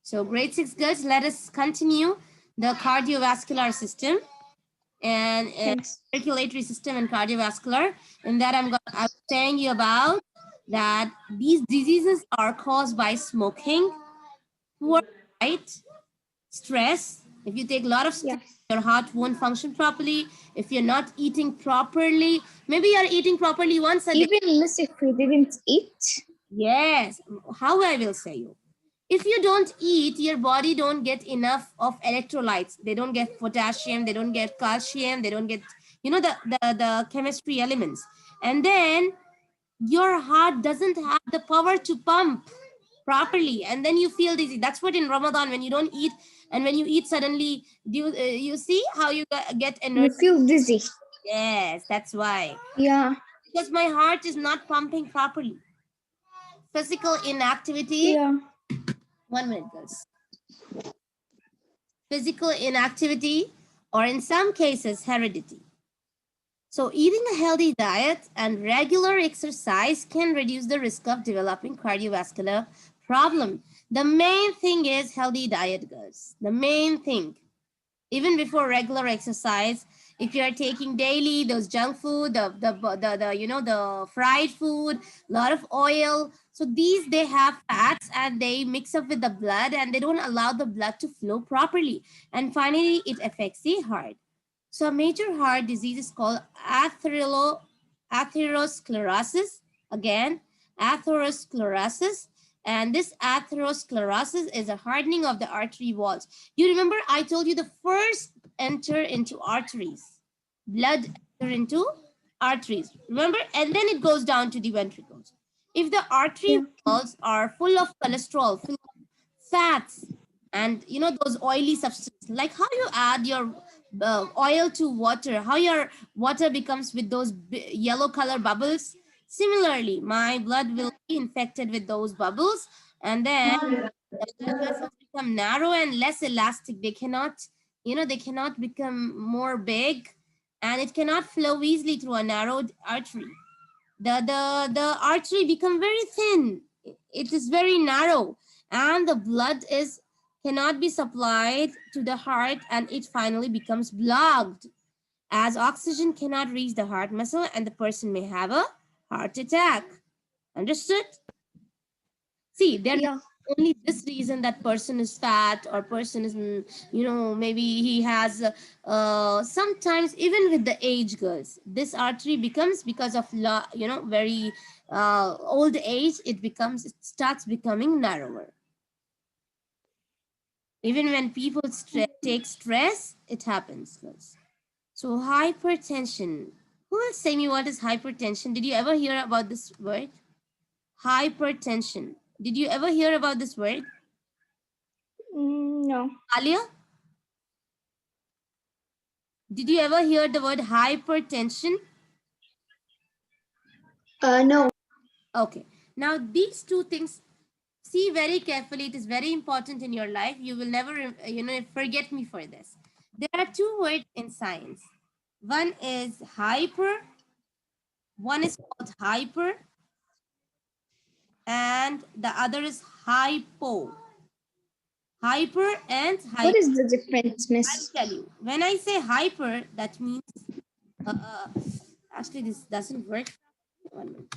So grade 6 girls, let us continue the cardiovascular system and circulatory system and cardiovascular. In that I'm saying you about that these diseases are caused by smoking, poor diet, stress. If you take a lot of stress, your heart won't function properly. If you're not eating properly, maybe you're eating properly once a day. Even miss if we didn't eat. Yes, how I will say you. If you don't eat, your body don't get enough of electrolytes. They don't get potassium, they don't get calcium, they don't get, you know, the chemistry elements. And then your heart doesn't have the power to pump properly. And then you feel dizzy. That's what in Ramadan, when you don't eat, and when you eat suddenly, you see how you get energy? You feel dizzy. Yes, that's why. Yeah. Because my heart is not pumping properly. Physical inactivity. Yeah. 1 minute, girls. Physical inactivity, or in some cases, heredity. So eating a healthy diet and regular exercise can reduce the risk of developing cardiovascular problem. The main thing is healthy diet, girls. The main thing. Even before regular exercise, if you are taking daily those junk food, the fried food, a lot of oil, so these, they have fats and they mix up with the blood and they don't allow the blood to flow properly. And finally, it affects the heart. So a major heart disease is called atherosclerosis. Again, atherosclerosis. And this atherosclerosis is a hardening of the artery walls. You remember I told you the first enter into arteries. Blood enter into arteries. Remember? And then it goes down to the ventricles. If the artery walls are full of cholesterol, full of fats, and you know those oily substances, like how you add your oil to water, how your water becomes with those yellow color bubbles. Similarly, my blood will be infected with those bubbles, and then the blood vessels become narrow and less elastic. They cannot, you know, they cannot become more big, and it cannot flow easily through a narrowed artery. The artery become very thin. It is very narrow, and the blood is cannot be supplied to the heart, and it finally becomes blocked as oxygen cannot reach the heart muscle, and the person may have a heart attack. Understood? See, there is only this reason that person is fat, or person is, you know, maybe he has sometimes even with the age, girls, this artery becomes, because of you know, very old age, it starts becoming narrower. Even when people take stress, it happens, girls. So hypertension. Who will say me what is hypertension? Did you ever hear about this word? Hypertension. Did you ever hear about this word? No. Alia? Did you ever hear the word hypertension? No. Okay. Now these two things, see very carefully. It is very important in your life. You will never, you know, forget me for this. There are two words in science. One is hyper. One is called hyper. And the other is hypo. Hyper and hypo. What is the difference, Miss? I'll tell you. When I say hyper, that means, actually this doesn't work. 1 minute.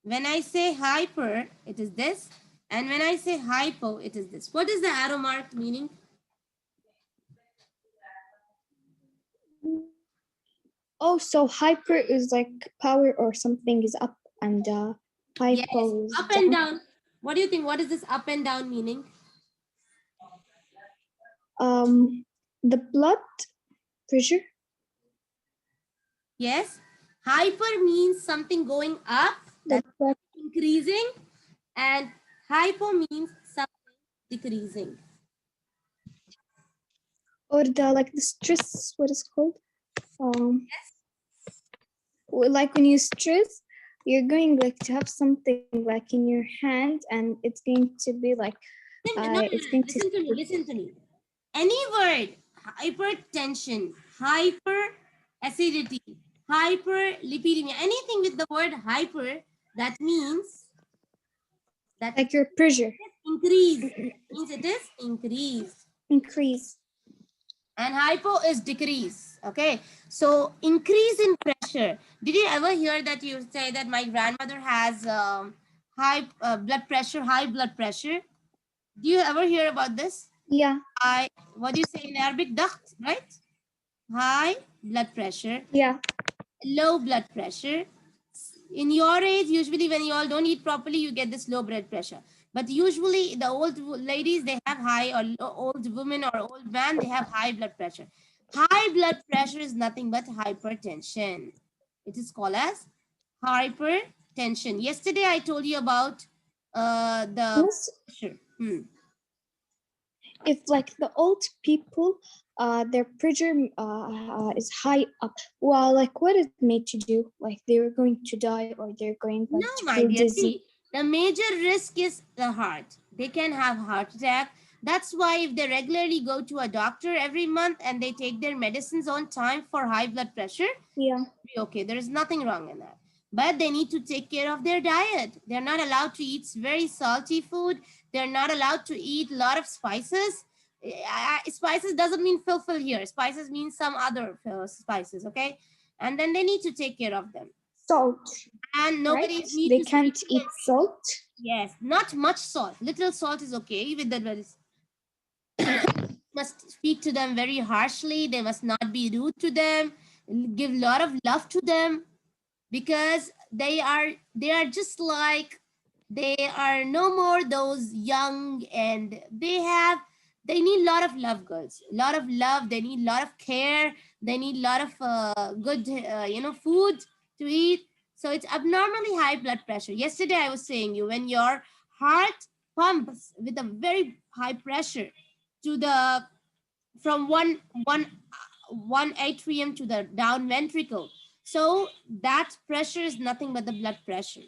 When I say hyper, it is this. And when I say hypo, it is this. What is the arrow mark meaning? Oh, so hyper is like power or something is up, and hypo is up and down. What do you think? What is this up and down meaning? The blood pressure. Yes. Hyper means something going up, that's increasing, and hypo means something decreasing. Or the stress, what is it called? Yes. Like when you stress, you're going to have something like in your hand, and it's going to be like it's going listen to me, listen to me. Any word, hypertension, hyper acidity, hyperlipidemia, anything with the word hyper, that means that like your pressure increase. Means it is increase. Increase. And hypo is decrease. Okay. So increase in pressure. Did you ever hear that you say that my grandmother has high blood pressure, high blood pressure? Do you ever hear about this? Yeah. What do you say in Arabic? Dacht, right? High blood pressure, Yeah. low blood pressure. In your age, usually when you all don't eat properly, you get this low blood pressure. But usually the old ladies, they have high, or old women or old man, they have high blood pressure. High blood pressure is nothing but hypertension. It is called as hypertension. Yesterday, I told you about the Miss, pressure. if like the old people, their pressure is high up, well, like what is made to do? Like they're going to die, or they're going like No, to my feel dear. dizzy. See, the major risk is the heart. They can have heart attack. That's why if they regularly go to a doctor every month and they take their medicines on time for high blood pressure, Yeah. be okay. There is nothing wrong in that. But they need to take care of their diet. They're not allowed to eat very salty food. They're not allowed to eat a lot of spices. Spices doesn't mean filfil here. Spices means some other spices, okay? And then they need to take care of them. Salt. And nobody Right? need They to speak can't to eat them. salt. Yes, not much salt. Little salt is okay with the medicine. Must speak to them very harshly. They must not be rude to them. Give a lot of love to them, because they are just like, they are no more those young, and they need a lot of love, girls, a lot of love. They need a lot of care. They need a lot of good food to eat. So it's abnormally high blood pressure. Yesterday I was saying you, when your heart pumps with a very high pressure to the, from one atrium to the down ventricle. So that pressure is nothing but the blood pressure.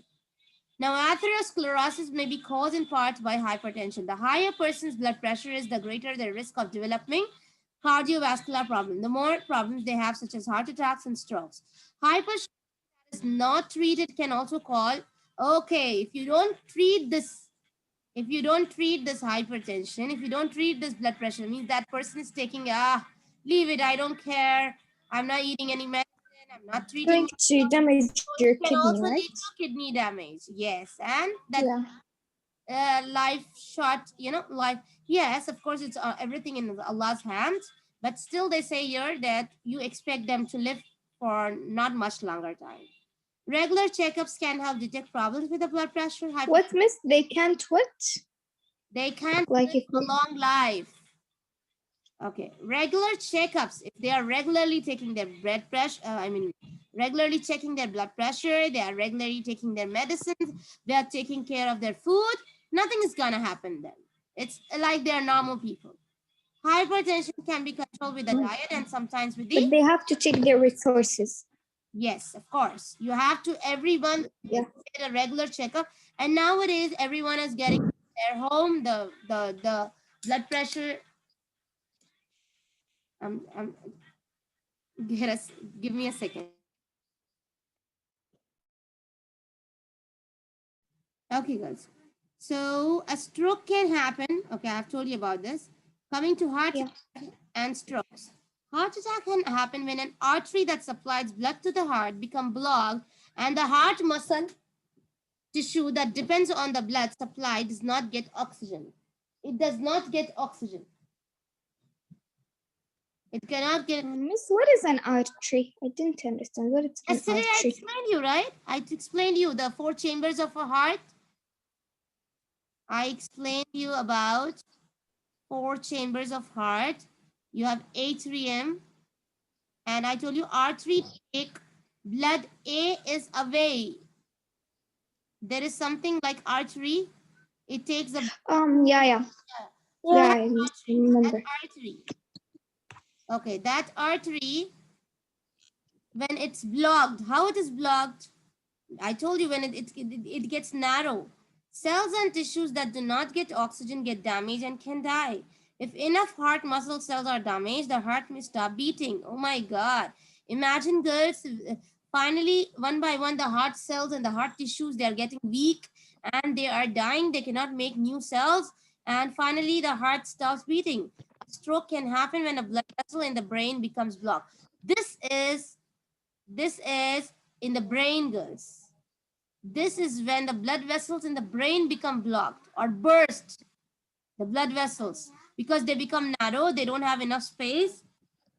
Now, atherosclerosis may be caused in part by hypertension. The higher person's blood pressure is, the greater the risk of developing cardiovascular problems. The more problems they have, such as heart attacks and strokes. Hypertension is not treated can also call, okay, if you don't treat this hypertension, if you don't treat this blood pressure, it means that person is taking, leave it, I don't care, I'm not eating any medicine, I'm not treating Going to myself. damage So your it can kidney, also right? lead to kidney damage. Yes, and that Yeah. life short, life. Yes, of course, it's everything in Allah's hands, but still they say here that you expect them to live for not much longer time. Regular checkups can help detect problems with the blood pressure, What, hypertension. miss? They can't what? They can't Like live if a they, long life. Okay, regular checkups, if they are regularly taking their blood pressure, regularly checking their blood pressure, they are regularly taking their medicines, they are taking care of their food, nothing is gonna happen then. It's like they are normal people. Hypertension can be controlled with the diet and sometimes with the, but they have to check their resources. yes, of course. You have to every month Yeah. get a regular checkup. And nowadays everyone is getting their home, the blood pressure. Um, Get us, give me a second. Okay, guys. So a stroke can happen. Okay, I've told you about this. Coming to heart Yeah. attack and strokes. Heart attack can happen when an artery that supplies blood to the heart become blocked, and the heart muscle tissue that depends on the blood supply does not get oxygen. It does not get oxygen. It cannot get. Miss, what is an artery? I didn't understand what is an Yesterday I artery. explained you, right? I explained you the 4 chambers of a heart. I explained you about 4 chambers of heart. You have atrium, and I told you artery take blood. A is away. There is something like artery. It takes a, Yeah, yeah. Yeah, I that remember. artery. Okay, that artery, when it's blocked, how it is blocked? I told you when it gets narrow. Cells and tissues that do not get oxygen get damaged and can die. If enough heart muscle cells are damaged, the heart may stop beating. Oh my God. Imagine, girls, finally, one by one, the heart cells and the heart tissues, they are getting weak and they are dying. They cannot make new cells. And finally, the heart stops beating. A stroke can happen when a blood vessel in the brain becomes blocked. This is in the brain, girls. This is when the blood vessels in the brain become blocked or burst. The blood vessels, because they become narrow, they don't have enough space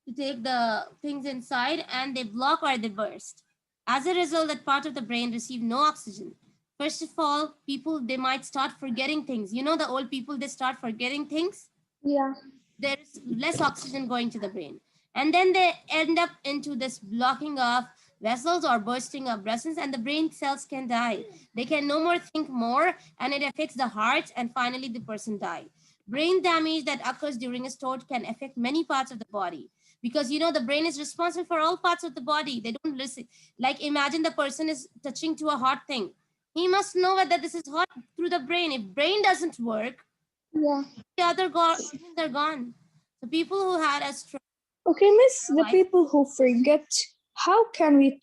to take the things inside, and they block or they burst. As a result, that part of the brain receive no oxygen. First of all, people, they might start forgetting things. You know, the old people, they start forgetting things. Yeah. There is less oxygen going to the brain. And then they end up into this blocking of vessels or bursting of vessels, and the brain cells can die. They can no more think more, and it affects the heart, and finally the person dies. Brain damage that occurs during a stroke can affect many parts of the body, because you know the brain is responsible for all parts of the body. They don't listen. Like imagine the person is touching to a hot thing. He must know that this is hot through the brain. If brain doesn't work, Yeah. the other things are gone. So people who had a stroke, Okay, Miss, the life, people who forget, how can we,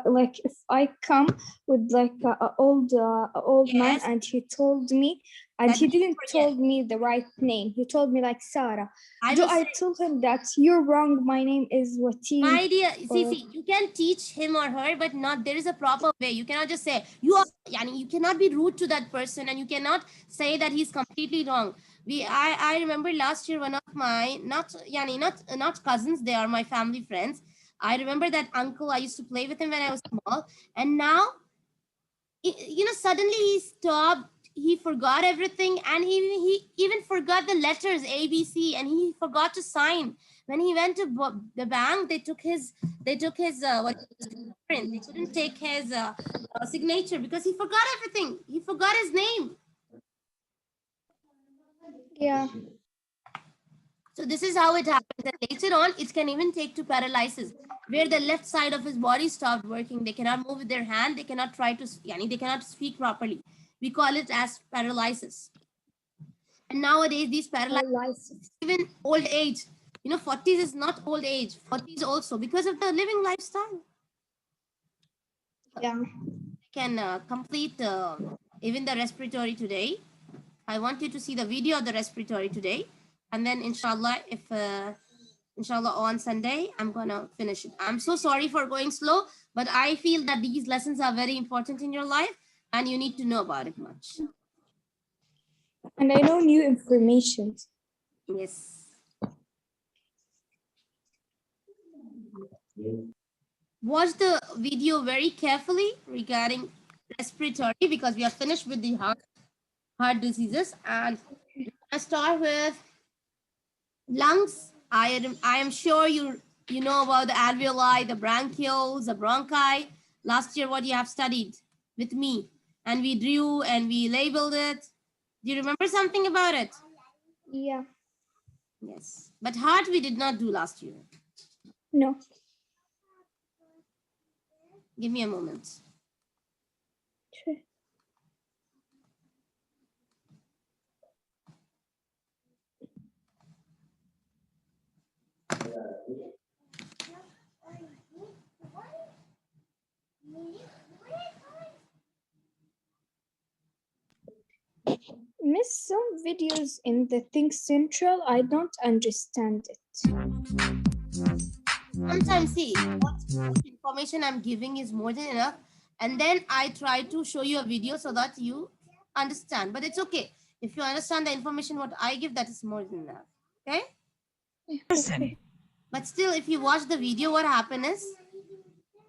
like, if I come with like a old man yes, and he told me, and that he you didn't forget. told me the right name. He told me like Sarah. I Do will I say, tell him that you're wrong? My name is Watim. my dear, Or you can teach him or her, but not, there is a proper way. You cannot just say, you are, yani, you cannot be rude to that person, and you cannot say that he's completely wrong. I remember last year, one of my, not cousins, they are my family friends. I remember that uncle, I used to play with him when I was small, and now you know, suddenly he stopped, he forgot everything, and he even forgot the letters ABC, and he forgot to sign. When he went to the bank, they took his what print. They couldn't take his signature because he forgot everything. He forgot his name. yeah, So this is how it happens. And later on, it can even take to paralysis, where the left side of his body stopped working. They cannot move with their hand. They cannot try to, they cannot speak properly. We call it as paralysis. And nowadays, these paralysis, even old age, you know, 40s is not old age, 40s also, because of the living lifestyle. yeah. Can complete even the respiratory today. I want you to see the video of the respiratory today. And then inshallah, if inshallah on Sunday, I'm gonna finish it. I'm so sorry for going slow, but I feel that these lessons are very important in your life and you need to know about it much. And I know new information. Yes. Watch the video very carefully regarding respiratory, because we are finished with the heart diseases, and I start with lungs. I am sure you know about the alveoli, the bronchioles, the bronchi. Last year, what you have studied with me, and we drew and we labeled it. Do you remember something about it? Yeah. Yes, but heart we did not do last year. No. Give me a moment. Sure. Miss, some videos in the Think Central, I don't understand it. Sometimes, see, what information I'm giving is more than enough, and then I try to show you a video so that you understand. But it's okay if you understand the information what I give, that is more than enough. Okay. Okay. But still, if you watch the video, what happens is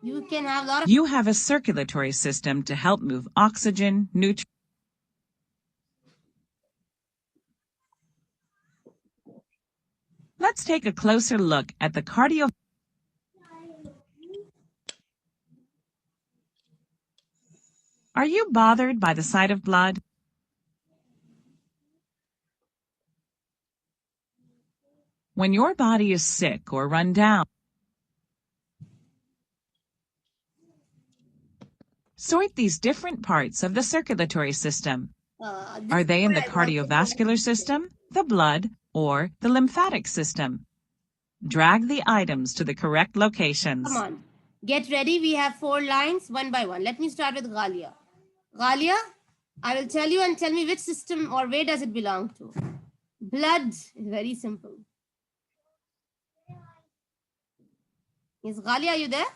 you can have a lot of. You have a circulatory system to help move oxygen, nutrients. Let's take a closer look at the cardio. Are you bothered by the sight of blood? When your body is sick or run down, sort these different parts of the circulatory system. This Are is they in what the I want to know. cardiovascular system, the blood, or the lymphatic system? Drag the items to the correct locations. Come on, get ready. We have 4 lines, one by one. Let me start with Ghalia. Ghalia, I will tell you and tell me which system or where does it belong to. Blood is very simple. Is Ghalia, are you there?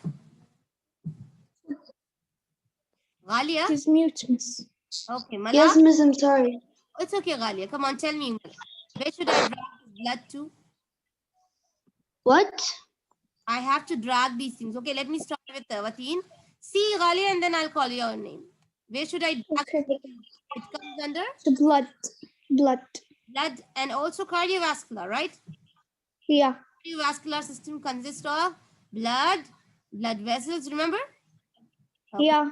Ghalia? She's mute, miss. Okay, Mala? Yes, miss, I'm sorry. It's okay, Ghalia. Come on, tell me. Where should I drag this blood to? What? I have to drag these things. Okay, let me start with Wateen. See, Ghalia, and then I'll call your name. Where should I drag Okay. it? It comes under The blood. Blood. blood and also cardiovascular, right? Yeah. Cardiovascular system consists of blood, blood vessels, remember? Okay. Yeah.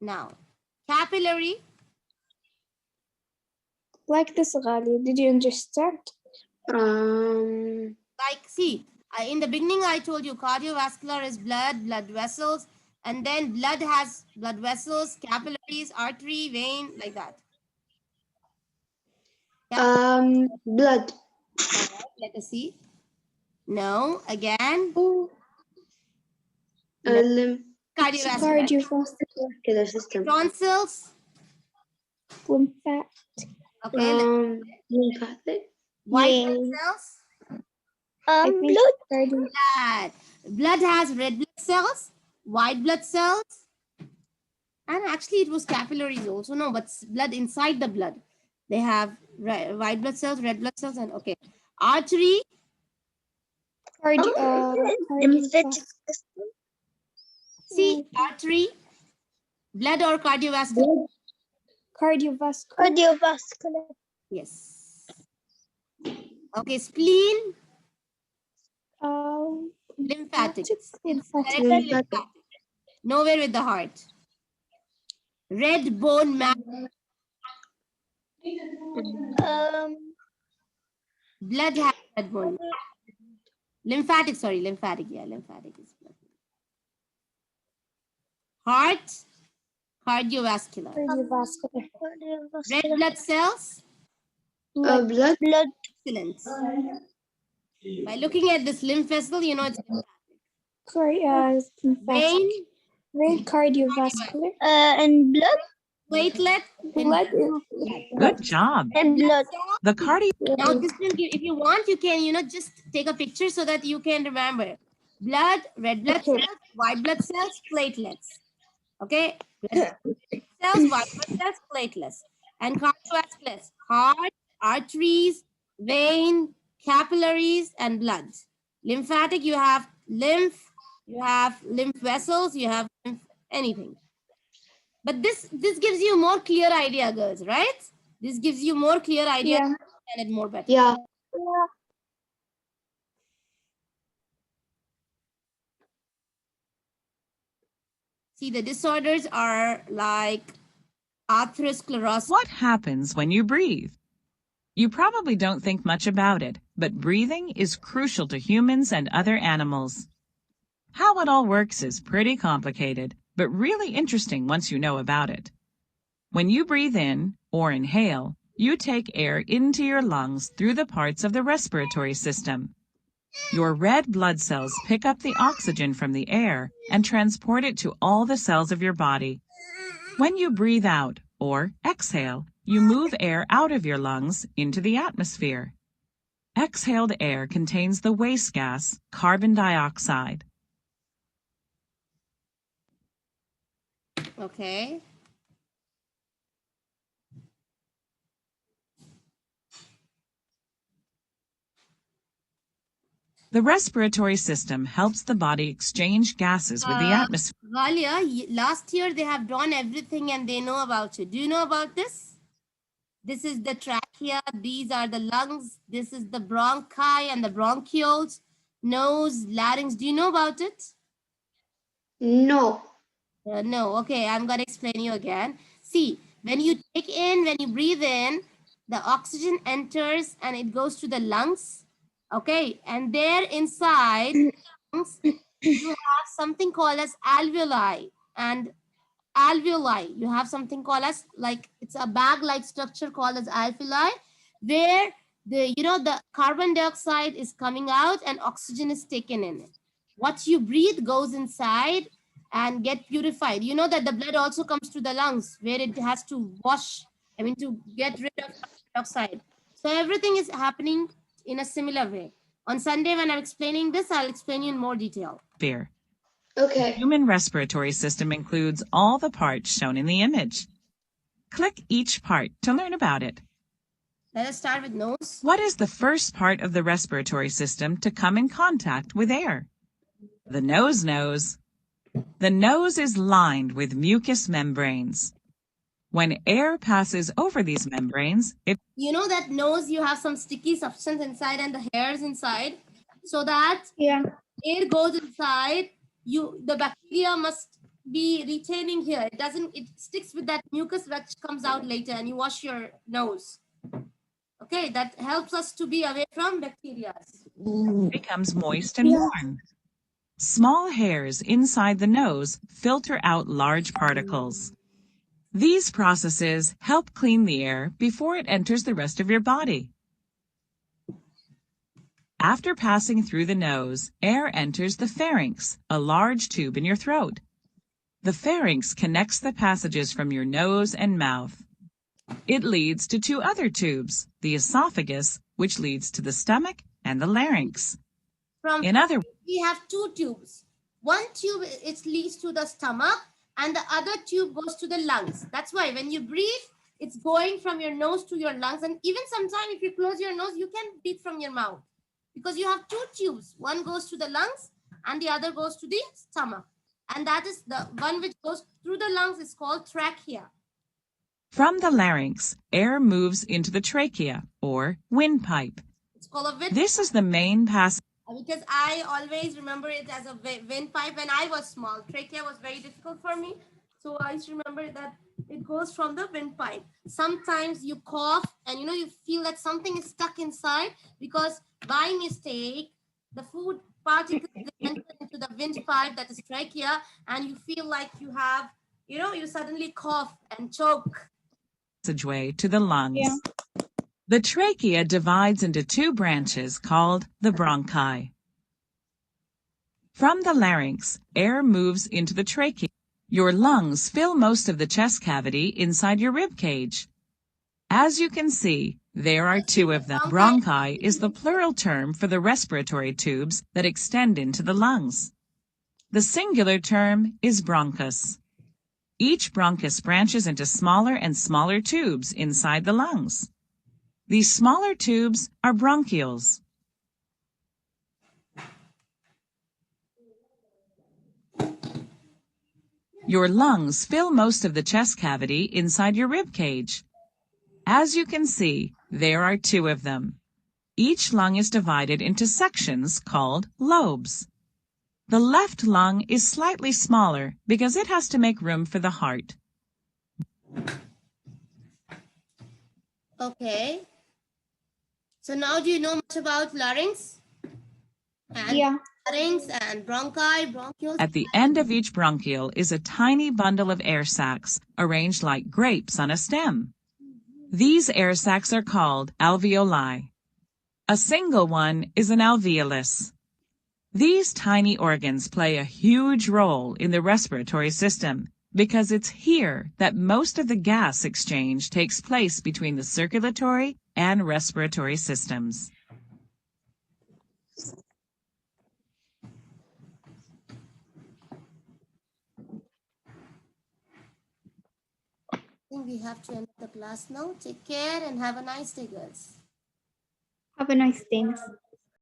Now, capillary, Like this, Ghali. Did you understand? like, see, in the beginning, I told you cardiovascular is blood, blood vessels, and then blood has blood vessels, capillaries, artery, vein, like that. Blood. Let us see. No, again, cardiovascular. Cardiovascular System. Tonsils, lymphatic. okay, Lymphatic. white blood Yeah. cells. I think cardio. Blood. Blood has red blood cells, white blood cells, and actually it was capillaries also. No, but blood inside the blood. They have white blood cells, red blood cells, and okay. Artery, Lymphatic. see, artery, blood or cardiovascular? Cardiovascular. Yes. Okay, spleen, lymphatic. Lymphatic. Directly lymphatic. Nowhere with the heart. Red bone marrow. Blood has red bone marrow. Lymphatic, sorry, lymphatic. Yeah, lymphatic is blood. Heart, cardiovascular. Cardiovascular. Red blood cells, Blood. excellent. By looking at this lymph vessel, you know it's Lymphatic. vein, Vein. Cardiovascular. And blood. platelet, Blood. Good job. And blood. The cardio Now this will give, if you want, you can, just take a picture so that you can remember. Blood, red blood cells, white blood cells, platelets. Okay? Red cells, white blood cells, platelets. And cardiovasculars, heart, arteries, vein, capillaries, and blood. Lymphatic, you have lymph, you have lymph vessels, you have lymph, anything. But this gives you more clear idea, girls, right? This gives you more clear idea. Yeah. And it more better. Yeah. See, the disorders are like atherosclerosis. What happens when you breathe? You probably don't think much about it, but breathing is crucial to humans and other animals. How it all works is pretty complicated, but really interesting once you know about it. When you breathe in or inhale, you take air into your lungs through the parts of the respiratory system. Your red blood cells pick up the oxygen from the air and transport it to all the cells of your body. When you breathe out or exhale, you move air out of your lungs into the atmosphere. Exhaled air contains the waste gas, carbon dioxide. Okay. The respiratory system helps the body exchange gases with the atmosphere. Ghalia, last year they have drawn everything and they know about it. Do you know about this? This is the trachea. These are the lungs. This is the bronchi and the bronchioles, nose, larynx. Do you know about it? No. No. Okay, I'm going to explain you again. See, when you breathe in, the oxygen enters and it goes to the lungs. Okay, and there inside lungs, you have something called as alveoli, and alveoli, you have something called as, like, it's a bag-like structure called as alveoli, where the carbon dioxide is coming out and oxygen is taken in. What you breathe goes inside, and get purified. You know that the blood also comes to the lungs where it has to wash, to get rid of carbon dioxide. So everything is happening in a similar way. On Sunday, when I'm explaining this, I'll explain you in more detail. Fear. Okay. Human respiratory system includes all the parts shown in the image. Click each part to learn about it. Let us start with nose. What is the first part of the respiratory system to come in contact with air? The nose knows. The nose is lined with mucous membranes. When air passes over these membranes, You know that nose, you have some sticky substance inside and the hairs inside. So that air goes inside, the bacteria must be retaining here. It sticks with that mucus which comes out later, and you wash your nose. Okay, that helps us to be away from bacteria. it becomes moist and warm. Small hairs inside the nose filter out large particles. These processes help clean the air before it enters the rest of your body. After passing through the nose, air enters the pharynx, a large tube in your throat. The pharynx connects the passages from your nose and mouth. It leads to two other tubes, the esophagus, which leads to the stomach, and the larynx. We have two tubes. One tube, it leads to the stomach, and the other tube goes to the lungs. That's why when you breathe, it's going from your nose to your lungs. And even sometimes if you close your nose, you can breathe from your mouth, because you have two tubes. One goes to the lungs and the other goes to the stomach. And that is the one which goes through the lungs is called trachea. From the larynx, air moves into the trachea, or windpipe. It's called a windpipe. This is the main passage. Because I always remember it as a windpipe when I was small. Trachea was very difficult for me. So I used to remember that it goes from the windpipe. Sometimes you cough and you feel that something is stuck inside, because by mistake, the food particles enter into the windpipe, that is trachea, and you feel like you have, you suddenly cough and choke. Passageway to the lungs. The trachea divides into two branches called the bronchi. From the larynx, air moves into the trachea. Your lungs fill most of the chest cavity inside your rib cage. As you can see, there are two of them. Bronchi is the plural term for the respiratory tubes that extend into the lungs. The singular term is bronchus. Each bronchus branches into smaller and smaller tubes inside the lungs. These smaller tubes are bronchioles. Your lungs fill most of the chest cavity inside your rib cage. As you can see, there are two of them. Each lung is divided into sections called lobes. The left lung is slightly smaller because it has to make room for the heart. Okay. So now do you know much about larynx? Larynx and bronchi, bronchioles. At the end of each bronchiole is a tiny bundle of air sacs arranged like grapes on a stem. These air sacs are called alveoli. A single one is an alveolus. These tiny organs play a huge role in the respiratory system because it's here that most of the gas exchange takes place between the circulatory and respiratory systems. I think we have to end the class now. Take care and have a nice day, girls. Have a nice day.